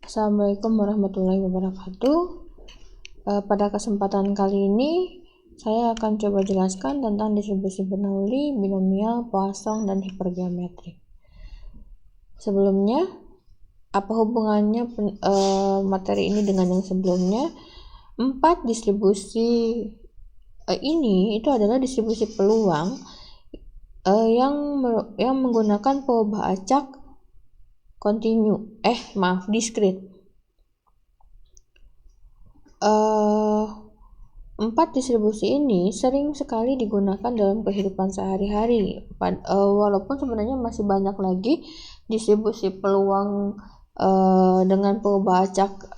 Assalamualaikum warahmatullahi wabarakatuh. Pada kesempatan kali ini saya akan coba jelaskan tentang distribusi Bernoulli, binomial, Poisson, dan hipergeometrik. Sebelumnya, apa hubungannya materi ini dengan yang sebelumnya? 4 distribusi ini itu adalah distribusi peluang yang menggunakan perubahan acak diskrit. 4 distribusi ini sering sekali digunakan dalam kehidupan sehari-hari, walaupun sebenarnya masih banyak lagi distribusi peluang dengan perubahan acak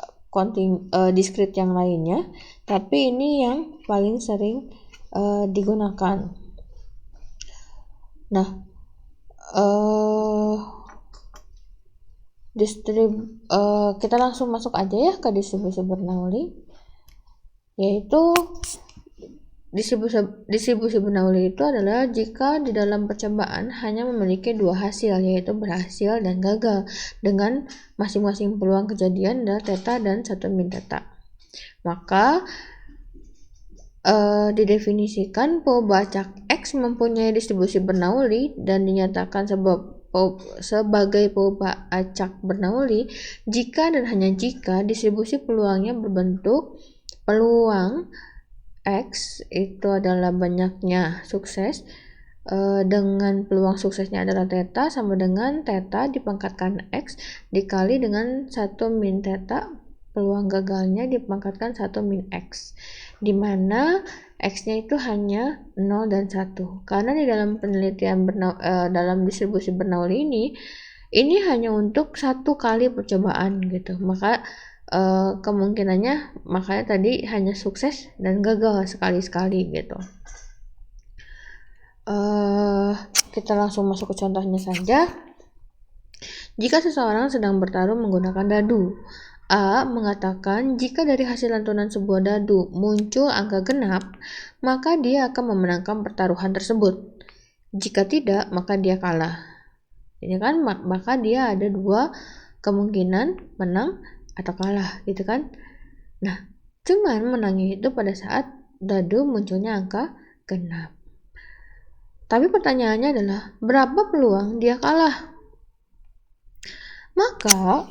diskrit yang lainnya, tapi ini yang paling sering digunakan. Nah, kita langsung masuk aja ya ke distribusi Bernoulli, yaitu distribusi Bernoulli itu adalah jika di dalam percobaan hanya memiliki 2 hasil, yaitu berhasil dan gagal, dengan masing-masing peluang kejadian adalah theta dan 1 min theta. Maka didefinisikan perubahan acak X mempunyai distribusi Bernoulli dan dinyatakan sebagai perubahan acak Bernoulli jika dan hanya jika distribusi peluangnya berbentuk peluang X itu adalah banyaknya sukses dengan peluang suksesnya adalah theta sama dengan theta dipangkatkan X dikali dengan 1 min theta, peluang gagalnya dipangkatkan 1 min X, di mana X-nya itu hanya 0 dan 1. Karena di dalam penelitian dalam distribusi Bernoulli ini hanya untuk 1 kali percobaan gitu. Maka kemungkinannya makanya tadi hanya sukses dan gagal sekali-sekali gitu. Kita langsung masuk ke contohnya saja. Jika seseorang sedang bertarung menggunakan dadu, A mengatakan jika dari hasil lantunan sebuah dadu muncul angka genap, maka dia akan memenangkan pertaruhan tersebut. Jika tidak, maka dia kalah. Ini kan, maka dia ada 2 kemungkinan menang atau kalah gitu kan. Nah, cuman menangnya itu pada saat dadu munculnya angka genap. Tapi pertanyaannya adalah berapa peluang dia kalah? Maka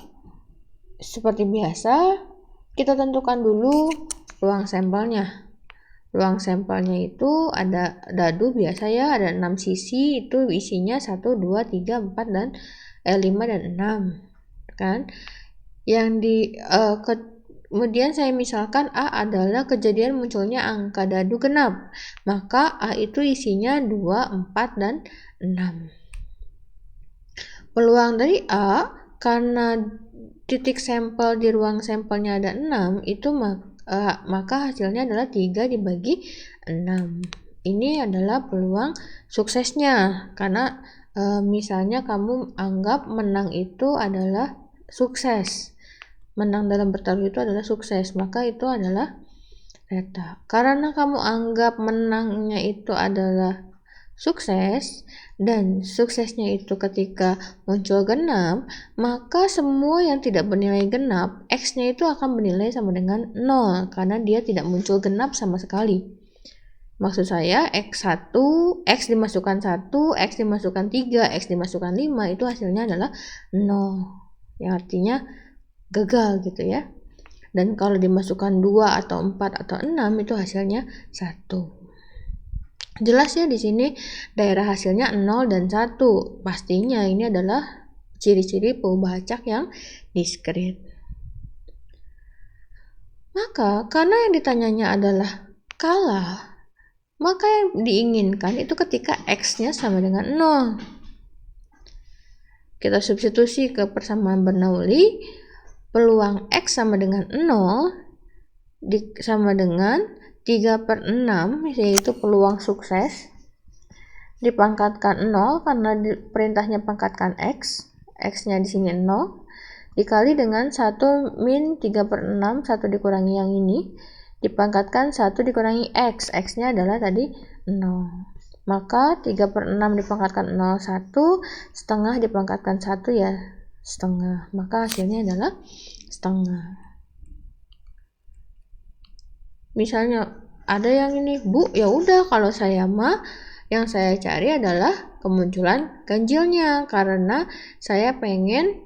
seperti biasa kita tentukan dulu peluang sampelnya. Peluang sampelnya itu ada dadu biasa ya, ada 6 sisi, itu isinya 1, 2, 3, 4 dan 5 dan 6 kan. Kemudian saya misalkan A adalah kejadian munculnya angka dadu genap, maka A itu isinya 2, 4 dan 6. Peluang dari A karena titik sampel di ruang sampelnya ada 6 itu maka hasilnya adalah 3 dibagi 6. Ini adalah peluang suksesnya karena misalnya kamu anggap menang itu adalah sukses, menang dalam bertaruh itu adalah sukses, maka itu adalah theta. Karena kamu anggap menangnya itu adalah sukses dan suksesnya itu ketika muncul genap, maka semua yang tidak bernilai genap, X-nya itu akan bernilai sama dengan 0 karena dia tidak muncul genap sama sekali. Maksud saya X1, X dimasukkan 1, X dimasukkan 3, X dimasukkan 5 itu hasilnya adalah 0. Yang artinya gagal gitu ya. Dan kalau dimasukkan 2 atau 4 atau 6 itu hasilnya 1. Jelas ya di sini daerah hasilnya 0 dan 1. Pastinya ini adalah ciri-ciri perubahan acak yang diskrit. Maka karena yang ditanyanya adalah kalah, maka yang diinginkan itu ketika X-nya sama dengan 0. Kita substitusi ke persamaan Bernoulli, peluang X sama dengan 0 sama dengan 3/6, yaitu peluang sukses, dipangkatkan 0 karena perintahnya pangkatkan X, X-nya di sini 0, dikali dengan 1 min 3/6, 1 dikurangi yang ini, dipangkatkan 1 dikurangi X, X-nya adalah tadi 0. Maka 3/6 dipangkatkan 0, 1, setengah dipangkatkan 1 ya setengah. Maka hasilnya adalah setengah. Misalnya ada yang ini, Bu, ya udah kalau saya mah yang saya cari adalah kemunculan ganjilnya karena saya pengen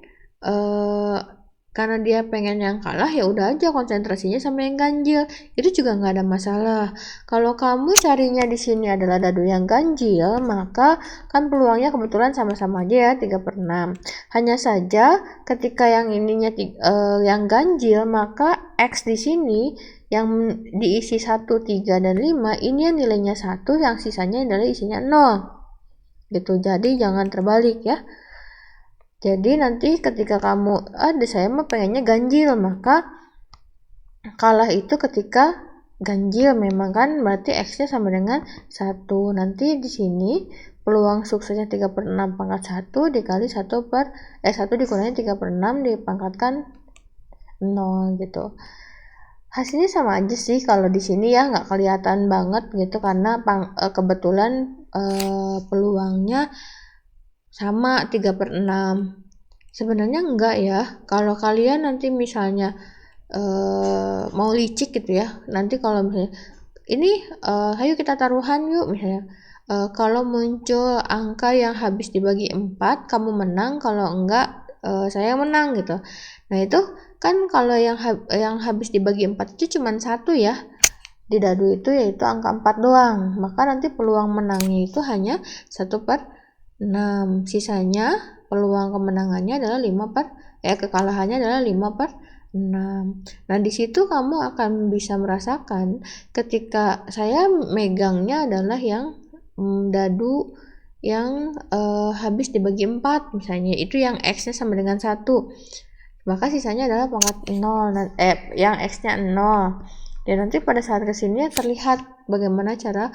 karena dia pengen yang kalah, ya udah aja konsentrasinya sama yang ganjil. Itu juga nggak ada masalah. Kalau kamu carinya di sini adalah dadu yang ganjil, maka kan peluangnya kebetulan sama-sama aja ya 3/6. Hanya saja ketika yang ininya yang ganjil, maka X di sini yang diisi 1, 3, dan 5 ini yang nilainya 1, yang sisanya adalah isinya 0 gitu. Jadi jangan terbalik ya. Jadi nanti ketika kamu saya mah pengennya ganjil, maka kalah itu ketika ganjil memang kan berarti X-nya sama dengan 1. Nanti di sini peluang suksesnya 3/6 pangkat 1 dikali 1 dikurangi 3/6 dipangkatkan 0 gitu. Hasilnya sama aja sih kalau di sini ya, nggak kelihatan banget gitu karena kebetulan peluangnya sama 3/6. Sebenarnya enggak ya, kalau kalian nanti misalnya mau licik gitu ya, nanti kalau misalnya ini ayo kita taruhan yuk misalnya, kalau muncul angka yang habis dibagi 4 kamu menang, kalau enggak saya menang gitu. Nah itu kan kalau yang habis dibagi 4 itu cuma 1 ya di dadu itu, yaitu angka 4 doang, maka nanti peluang menangnya itu hanya 1/6. Sisanya peluang kemenangannya adalah kekalahannya adalah 5/6. Nah di situ kamu akan bisa merasakan ketika saya megangnya adalah yang dadu yang habis dibagi 4 misalnya, itu yang X-nya sama dengan 1, maka sisanya adalah pangkat 0 yang X-nya 0. Dan nanti pada saat kesini terlihat bagaimana cara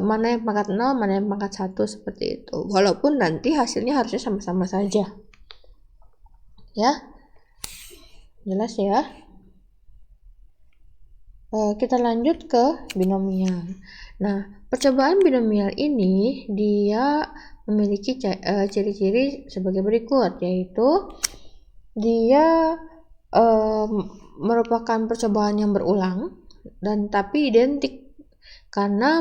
mana yang pangkat 0, mana yang pangkat 1 seperti itu. Walaupun nanti hasilnya harusnya sama-sama saja. Ya. Jelas ya? Kita lanjut ke binomial. Nah, percobaan binomial ini dia memiliki ciri-ciri sebagai berikut, yaitu dia merupakan percobaan yang berulang dan tapi identik karena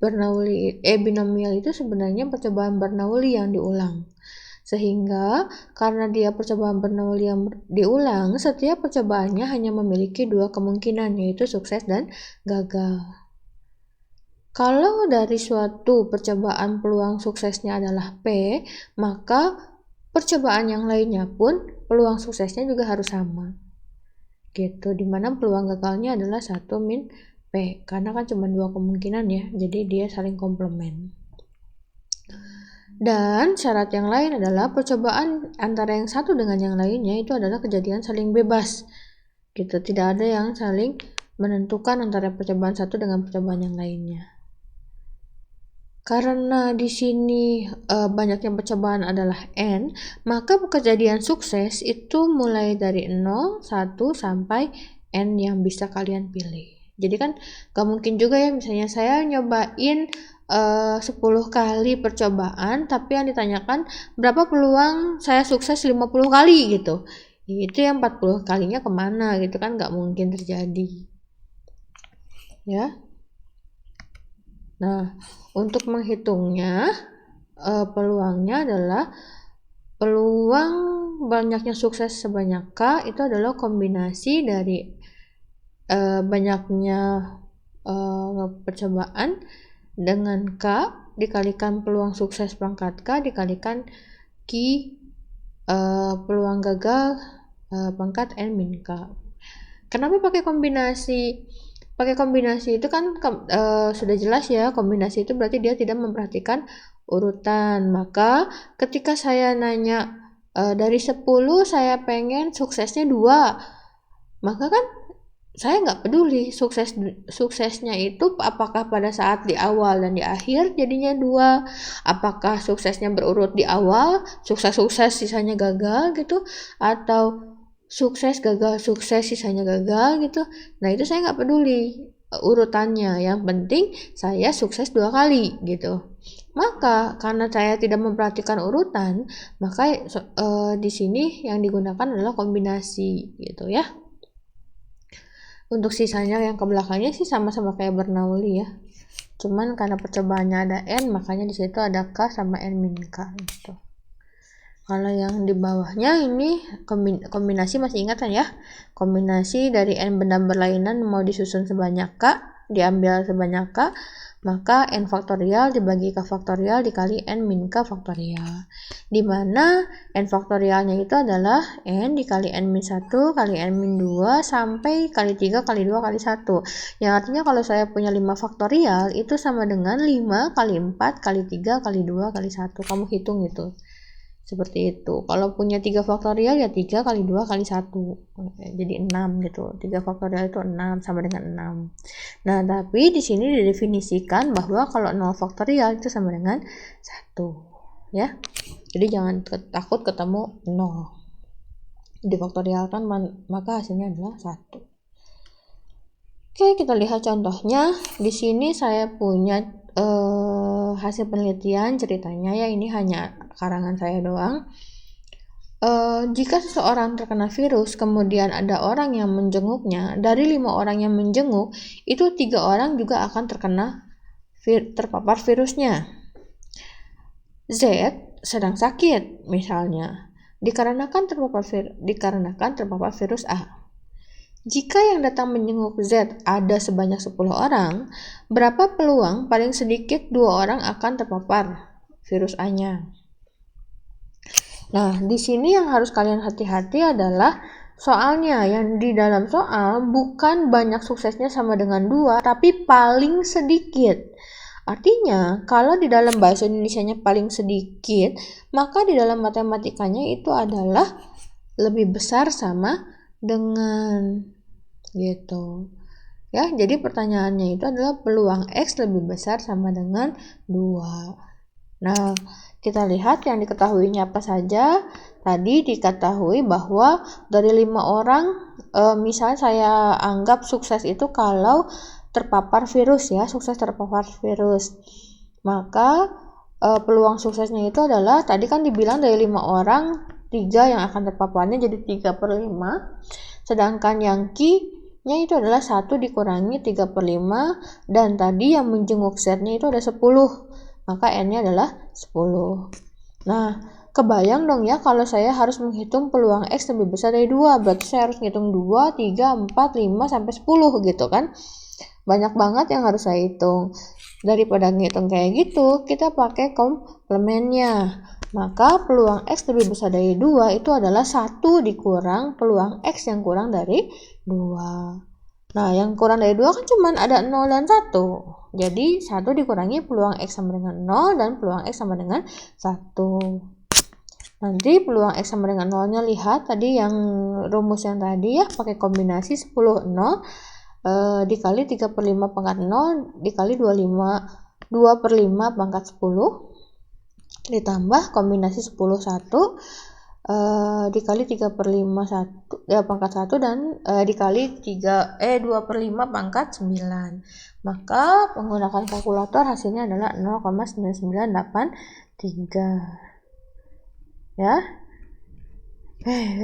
binomial itu sebenarnya percobaan Bernoulli yang diulang. Sehingga karena dia percobaan Bernoulli yang diulang, setiap percobaannya hanya memiliki 2 kemungkinan, yaitu sukses dan gagal. Kalau dari suatu percobaan peluang suksesnya adalah P, maka percobaan yang lainnya pun peluang suksesnya juga harus sama. Gitu, dimana peluang gagalnya adalah 1 min P, karena kan cuma 2 kemungkinan ya, jadi dia saling komplement. Dan syarat yang lain adalah percobaan antara yang satu dengan yang lainnya itu adalah kejadian saling bebas. Gitu, tidak ada yang saling menentukan antara percobaan satu dengan percobaan yang lainnya. Karena di sini banyaknya percobaan adalah N, maka kejadian sukses itu mulai dari 0, 1, sampai N yang bisa kalian pilih. Jadi kan gak mungkin juga ya misalnya saya nyobain 10 kali percobaan, tapi yang ditanyakan berapa peluang saya sukses 50 kali gitu. Itu yang 40 kalinya kemana gitu kan, gak mungkin terjadi. Ya. Nah, untuk menghitungnya, peluangnya adalah peluang banyaknya sukses sebanyak K itu adalah kombinasi dari banyaknya percobaan dengan K dikalikan peluang sukses pangkat K dikalikan Q peluang gagal pangkat N min K. Kenapa pakai kombinasi? Pakai kombinasi itu kan sudah jelas ya, kombinasi itu berarti dia tidak memperhatikan urutan. Maka ketika saya nanya dari 10 saya pengen suksesnya 2, maka kan saya nggak peduli suksesnya itu apakah pada saat di awal dan di akhir jadinya 2, apakah suksesnya berurut di awal, sukses sisanya gagal gitu, atau sukses gagal sukses sisanya gagal gitu. Nah itu saya nggak peduli urutannya, yang penting saya sukses 2 kali gitu. Maka karena saya tidak memperhatikan urutan, maka di sini yang digunakan adalah kombinasi gitu ya. Untuk sisanya yang ke belakangnya sih sama-sama kayak Bernoulli ya. Cuman karena percobaannya ada N, makanya di situ ada K sama N min K gitu. Kalau yang di bawahnya ini kombinasi, masih ingat kan ya? Kombinasi dari N benda berlainan mau disusun sebanyak K, diambil sebanyak K, maka N faktorial dibagi K faktorial dikali N min K faktorial. Dimana N faktorialnya itu adalah N dikali N min 1 kali N min 2 sampai kali 3 kali 2 kali 1. Yang artinya kalau saya punya 5 faktorial itu sama dengan 5 kali 4 kali 3 kali 2 kali 1. Kamu hitung gitu. Seperti itu. Kalau punya 3 faktorial ya 3 kali 2 kali 1. Jadi 6 gitu. 3 faktorial itu 6 sama dengan 6. Nah, tapi di sini didefinisikan bahwa kalau 0 faktorial itu sama dengan 1. Ya. Jadi jangan takut ketemu 0. Difaktorialkan maka hasilnya adalah 1. Oke, kita lihat contohnya. Di sini saya punya hasil penelitian ceritanya ya, ini hanya karangan saya doang. Jika seseorang terkena virus, kemudian ada orang yang menjenguknya, dari 5 orang yang menjenguk, itu 3 orang juga akan terpapar virusnya. Z sedang sakit, misalnya, dikarenakan terpapar virus A. Jika yang datang menjenguk Z ada sebanyak 10 orang, berapa peluang paling sedikit 2 orang akan terpapar virus A-nya? Nah, di sini yang harus kalian hati-hati adalah soalnya. Yang di dalam soal bukan banyak suksesnya sama dengan 2, tapi paling sedikit. Artinya, kalau di dalam bahasa Indonesianya paling sedikit, maka di dalam matematikanya itu adalah lebih besar sama dengan gitu. Ya, jadi pertanyaannya itu adalah peluang X lebih besar sama dengan 2. Nah, kita lihat yang diketahuinya apa saja. Tadi diketahui bahwa dari 5 orang, misalnya saya anggap sukses itu kalau terpapar virus ya, sukses terpapar virus. Maka peluang suksesnya itu adalah, tadi kan dibilang dari 5 orang, 3 yang akan terpaparnya, jadi 3/5. Sedangkan yang Q-nya itu adalah 1 dikurangi 3/5, dan tadi yang menjenguk Z-nya itu ada 10, maka N-nya adalah 10. Nah, kebayang dong ya kalau saya harus menghitung peluang X lebih besar dari 2, berarti saya harus ngitung 2, 3, 4, 5, sampai 10 gitu kan. Banyak banget yang harus saya hitung. Daripada ngitung kayak gitu, kita pakai komplemennya. Maka peluang X lebih besar dari 2 itu adalah 1 dikurang peluang X yang kurang dari 2. Nah, yang kurang dari 2 kan cuma ada 0 dan 1. Jadi 1 dikurangi peluang X sama dengan 0 dan peluang X sama dengan 1. Nanti peluang X sama dengan 0-nya, lihat tadi yang rumus yang tadi ya, pakai kombinasi 10, 0 dikali 3/5 pangkat 0 dikali 2/5 pangkat 10 ditambah kombinasi 10, 1 dikali 3/5 pangkat 1 dan dikali 2/5 pangkat 9. Maka menggunakan kalkulator hasilnya adalah 0,9983. Ya.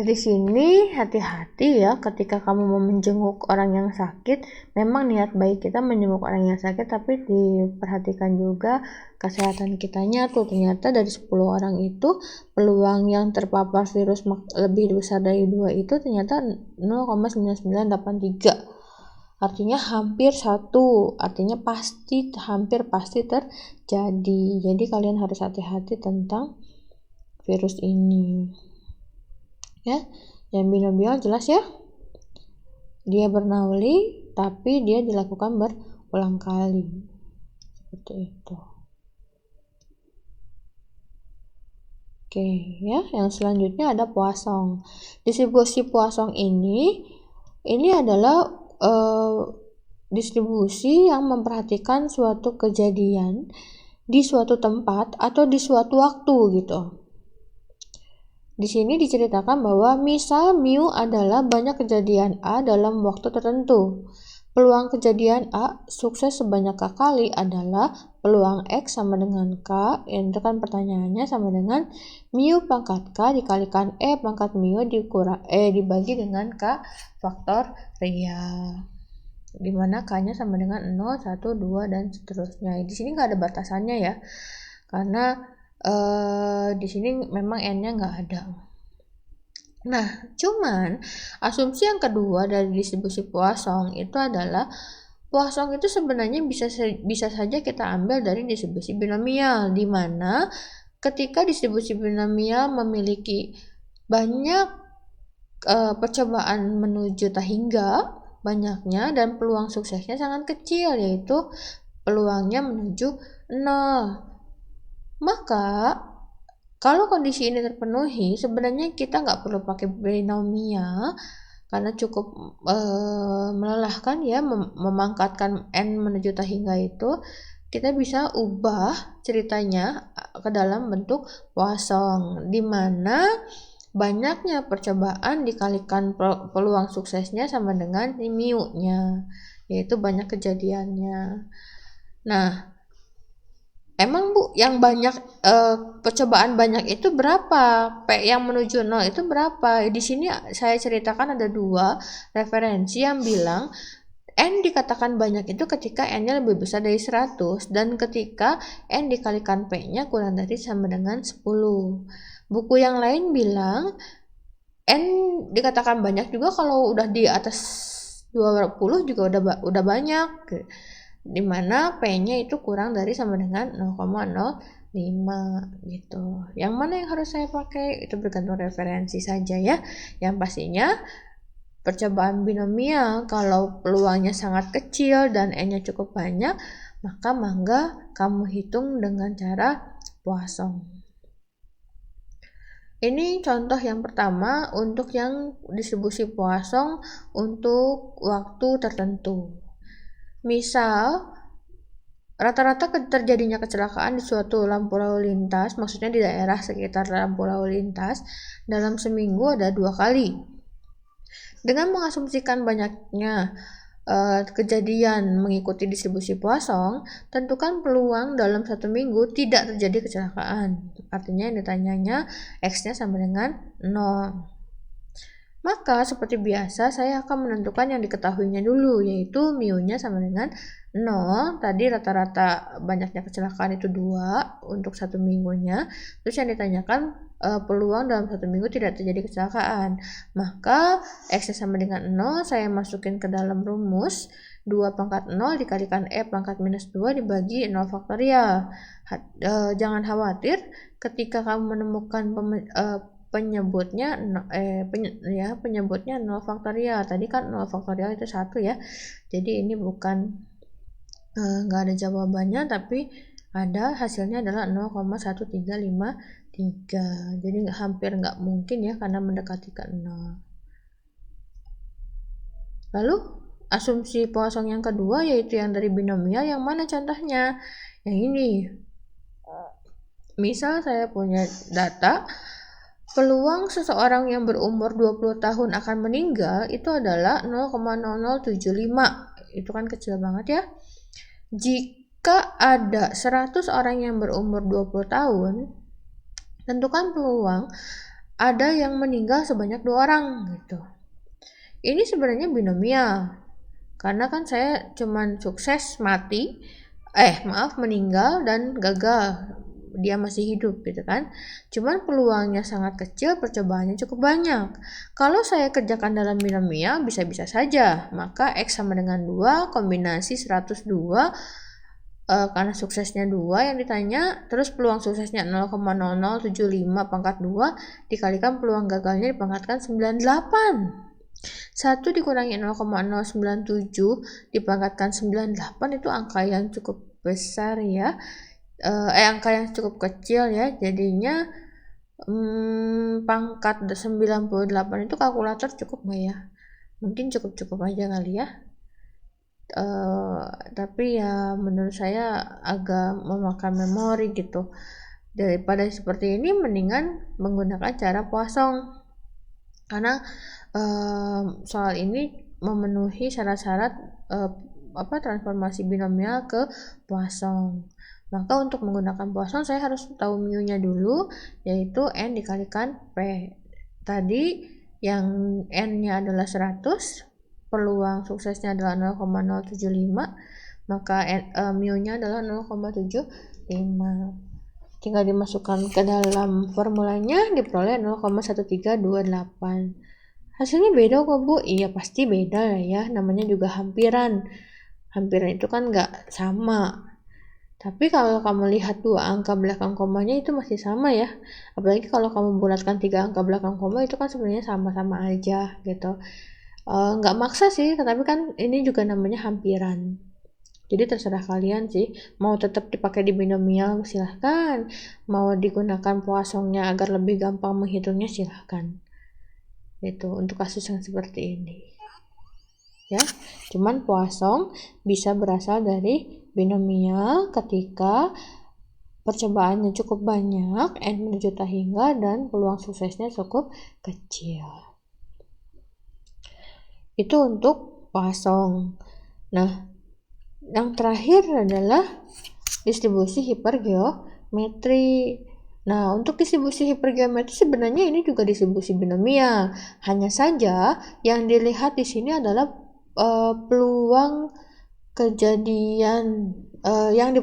Di sini hati-hati ya ketika kamu mau menjenguk orang yang sakit. Memang niat baik kita menjenguk orang yang sakit, tapi diperhatikan juga kesehatan kitanya tuh. Ternyata dari 10 orang itu peluang yang terpapar virus lebih besar dari 2 itu ternyata 0,9983. Artinya hampir 1, artinya hampir pasti terjadi. Jadi kalian harus hati-hati tentang virus ini. Ya, yang binomial jelas ya. Dia Bernoulli, tapi dia dilakukan berulang kali. Seperti itu. Oke, ya. Yang selanjutnya ada Poisson. Distribusi Poisson ini adalah distribusi yang memperhatikan suatu kejadian di suatu tempat atau di suatu waktu gitu. Di sini diceritakan bahwa misal mu adalah banyak kejadian A dalam waktu tertentu. Peluang kejadian A sukses sebanyak K kali adalah peluang X sama dengan K, yang itu kan pertanyaannya sama dengan mu pangkat K dikalikan E pangkat mu dibagi dengan K faktor real. Dimana K-nya sama dengan 0, 1, 2, dan seterusnya. Di sini nggak ada batasannya ya, karena di sini memang N-nya nggak ada. Nah, cuman asumsi yang kedua dari distribusi Poisson itu adalah Poisson itu sebenarnya bisa saja kita ambil dari distribusi binomial, di mana ketika distribusi binomial memiliki banyak percobaan menuju tak hingga banyaknya dan peluang suksesnya sangat kecil, yaitu peluangnya menuju 0. Maka kalau kondisi ini terpenuhi, sebenarnya kita nggak perlu pakai binomial karena cukup melelahkan ya memangkatkan n menuju tak hingga itu. Kita bisa ubah ceritanya ke dalam bentuk Poisson, di mana banyaknya percobaan dikalikan peluang suksesnya sama dengan mu-nya, yaitu banyak kejadiannya. Nah, emang Bu, yang banyak percobaan banyak itu berapa? P yang menuju 0 itu berapa? Di sini saya ceritakan ada 2 referensi yang bilang N dikatakan banyak itu ketika N-nya lebih besar dari 100 dan ketika N dikalikan P-nya kurang dari sama dengan 10. Buku yang lain bilang N dikatakan banyak juga kalau udah di atas 20 juga udah banyak, dimana P-nya itu kurang dari sama dengan 0,05 gitu. Yang mana yang harus saya pakai itu bergantung referensi saja ya. Yang pastinya percobaan binomial kalau peluangnya sangat kecil dan N-nya cukup banyak, maka mangga kamu hitung dengan cara Poisson. Ini contoh yang pertama untuk yang distribusi Poisson untuk waktu tertentu. Misal, rata-rata terjadinya kecelakaan di suatu lampu lalu lintas, maksudnya di daerah sekitar lampu lalu lintas, dalam seminggu ada 2 kali. Dengan mengasumsikan banyaknya kejadian mengikuti distribusi Poisson, tentukan peluang dalam 1 minggu tidak terjadi kecelakaan. Artinya yang ditanyanya X-nya sama dengan 0. Maka seperti biasa saya akan menentukan yang diketahuinya dulu, yaitu mu-nya sama dengan 0. Tadi rata-rata banyaknya kecelakaan itu 2 untuk 1 minggunya. Terus yang ditanyakan peluang dalam 1 minggu tidak terjadi kecelakaan. Maka X-nya sama dengan 0, saya masukin ke dalam rumus 2 pangkat 0 dikalikan E pangkat minus 2 dibagi 0 faktorial. Jangan khawatir ketika kamu menemukan penyebutnya 0 faktorial. Tadi kan 0 faktorial itu 1 ya. Jadi ini bukan nggak ada jawabannya, tapi ada hasilnya adalah 0,1353. Jadi hampir nggak mungkin ya karena mendekati ke 0. Lalu asumsi Poisson yang kedua yaitu yang dari binomial, yang mana contohnya? Yang ini. Misal saya punya data peluang seseorang yang berumur 20 tahun akan meninggal itu adalah 0,0075. Itu kan kecil banget ya. Jika ada 100 orang yang berumur 20 tahun, tentukan peluang ada yang meninggal sebanyak 2 orang gitu. Ini sebenarnya binomial. Karena kan saya cuman sukses meninggal dan gagal dia masih hidup gitu kan. Cuman peluangnya sangat kecil, percobaannya cukup banyak. Kalau saya kerjakan dalam binomial bisa-bisa saja. Maka X sama dengan 2 kombinasi 102 karena suksesnya 2 yang ditanya, terus peluang suksesnya 0,0075 pangkat 2 dikalikan peluang gagalnya dipangkatkan 98. 1 dikurangi 0,097 dipangkatkan 98 itu angka yang cukup besar ya. Angka yang cukup kecil ya, jadinya pangkat 98 itu kalkulator cukup nggak ya? Mungkin cukup aja kali ya. Tapi ya menurut saya agak memakan memori gitu. Daripada seperti ini mendingan menggunakan cara Poisson, karena soal ini memenuhi syarat-syarat transformasi binomial ke Poisson. Maka untuk menggunakan Poisson saya harus tahu mu-nya dulu, yaitu n dikalikan p. Tadi yang n-nya adalah 100, peluang suksesnya adalah 0,075, maka mu-nya adalah 0,75. Tinggal dimasukkan ke dalam formulanya, diperoleh 0,1328. Hasilnya beda kok Bu. Iya pasti beda lah ya, namanya juga hampiran. Hampiran itu kan nggak sama. Tapi kalau kamu lihat dua angka belakang komanya itu masih sama ya. Apalagi kalau kamu bulatkan 3 angka belakang koma itu kan sebenarnya sama-sama aja gitu. Nggak maksa sih, tapi kan ini juga namanya hampiran. Jadi terserah kalian sih, mau tetap dipakai di binomial silahkan, mau digunakan Poissonnya agar lebih gampang menghitungnya silahkan. Itu untuk kasus yang seperti ini. Ya, cuman Poisson bisa berasal dari binomial ketika percobaannya cukup banyak, n menuju tak hingga, dan peluang suksesnya cukup kecil. Itu untuk Poisson. Nah, yang terakhir adalah distribusi hipergeometri. Nah, untuk distribusi hipergeometri sebenarnya ini juga distribusi binomial. Hanya saja yang dilihat di sini adalah peluang kejadian yang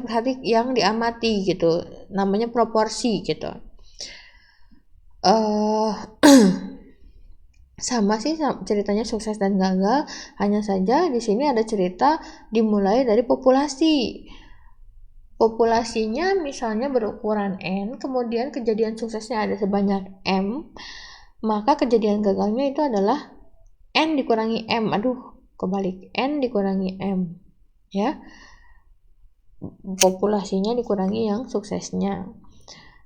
diamati gitu. Namanya proporsi gitu. Sama sih ceritanya sukses dan gagal, hanya saja di sini ada cerita dimulai dari populasi. Populasinya misalnya berukuran n, kemudian kejadian suksesnya ada sebanyak m, maka kejadian gagalnya itu adalah n dikurangi m. Kebalik, n dikurangi m. Ya. Populasinya dikurangi yang suksesnya.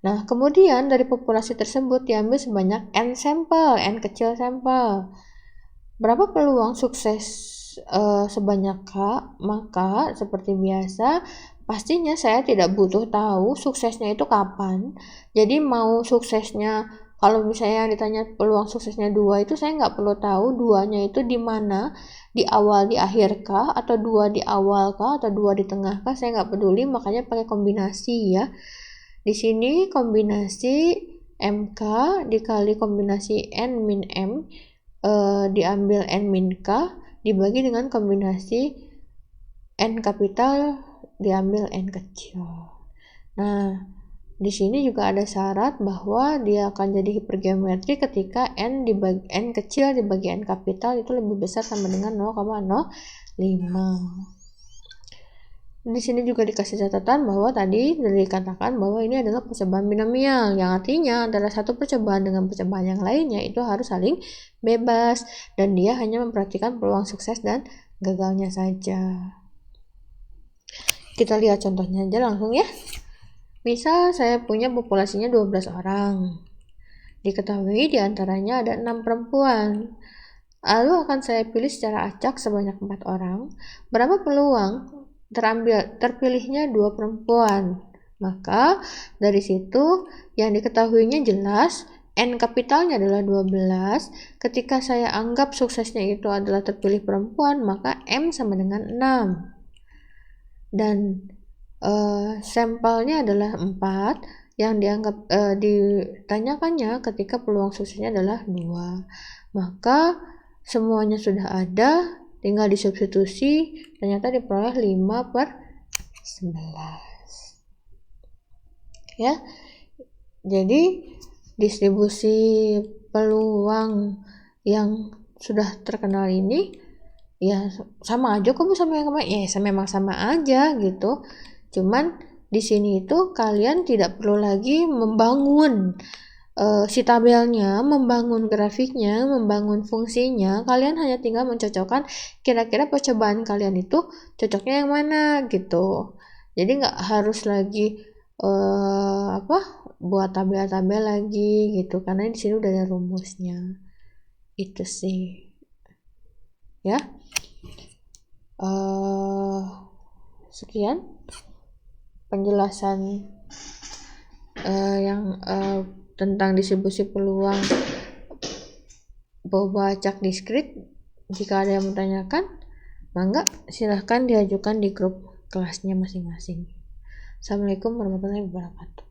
Nah, kemudian dari populasi tersebut diambil sebanyak n sampel, n kecil sampel. Berapa peluang sukses sebanyak K? Maka seperti biasa, pastinya saya tidak butuh tahu suksesnya itu kapan. Jadi mau suksesnya, kalau misalnya ditanya peluang suksesnya 2 itu saya nggak perlu tahu 2-nya itu di mana, di awal di akhir K, atau 2 di awal K, atau 2 di tengah K, saya nggak peduli, makanya pakai kombinasi ya. Di sini kombinasi MK dikali kombinasi N min M, diambil N min K, dibagi dengan kombinasi N kapital diambil N kecil. Nah, di sini juga ada syarat bahwa dia akan jadi hipergeometri ketika N kecil dibagi N kapital itu lebih besar sama dengan 0,05. Di sini juga dikasih catatan bahwa tadi sudah dikatakan bahwa ini adalah percobaan binomial, yang artinya antara satu percobaan dengan percobaan yang lainnya itu harus saling bebas, dan dia hanya memperhatikan peluang sukses dan gagalnya saja. Kita lihat contohnya aja langsung ya. Misal saya punya populasinya 12 orang. Diketahui diantaranya ada 6 perempuan. Lalu akan saya pilih secara acak sebanyak 4 orang. Berapa peluang terpilihnya 2 perempuan? Maka dari situ yang diketahuinya jelas N kapitalnya adalah 12. Ketika saya anggap suksesnya itu adalah terpilih perempuan, maka M sama dengan 6. Dan sampelnya adalah 4. Yang dianggap ditanyakannya ketika peluang suksesnya adalah 2. Maka semuanya sudah ada, tinggal disubstitusi, ternyata diperoleh 5/11. Ya. Jadi distribusi peluang yang sudah terkenal ini ya sama aja kok Bu sama yang kemarin. Ya memang sama aja gitu. Cuman di sini itu kalian tidak perlu lagi membangun si tabelnya, membangun grafiknya, membangun fungsinya. Kalian hanya tinggal mencocokkan kira-kira percobaan kalian itu cocoknya yang mana gitu. Jadi nggak harus lagi buat tabel-tabel lagi gitu, karena di sini udah ada rumusnya. Itu sih ya. Sekian penjelasan yang tentang distribusi peluang boba acak diskrit. Jika ada yang menanyakan, mangga silahkan diajukan di grup kelasnya masing-masing. Assalamualaikum warahmatullahi wabarakatuh.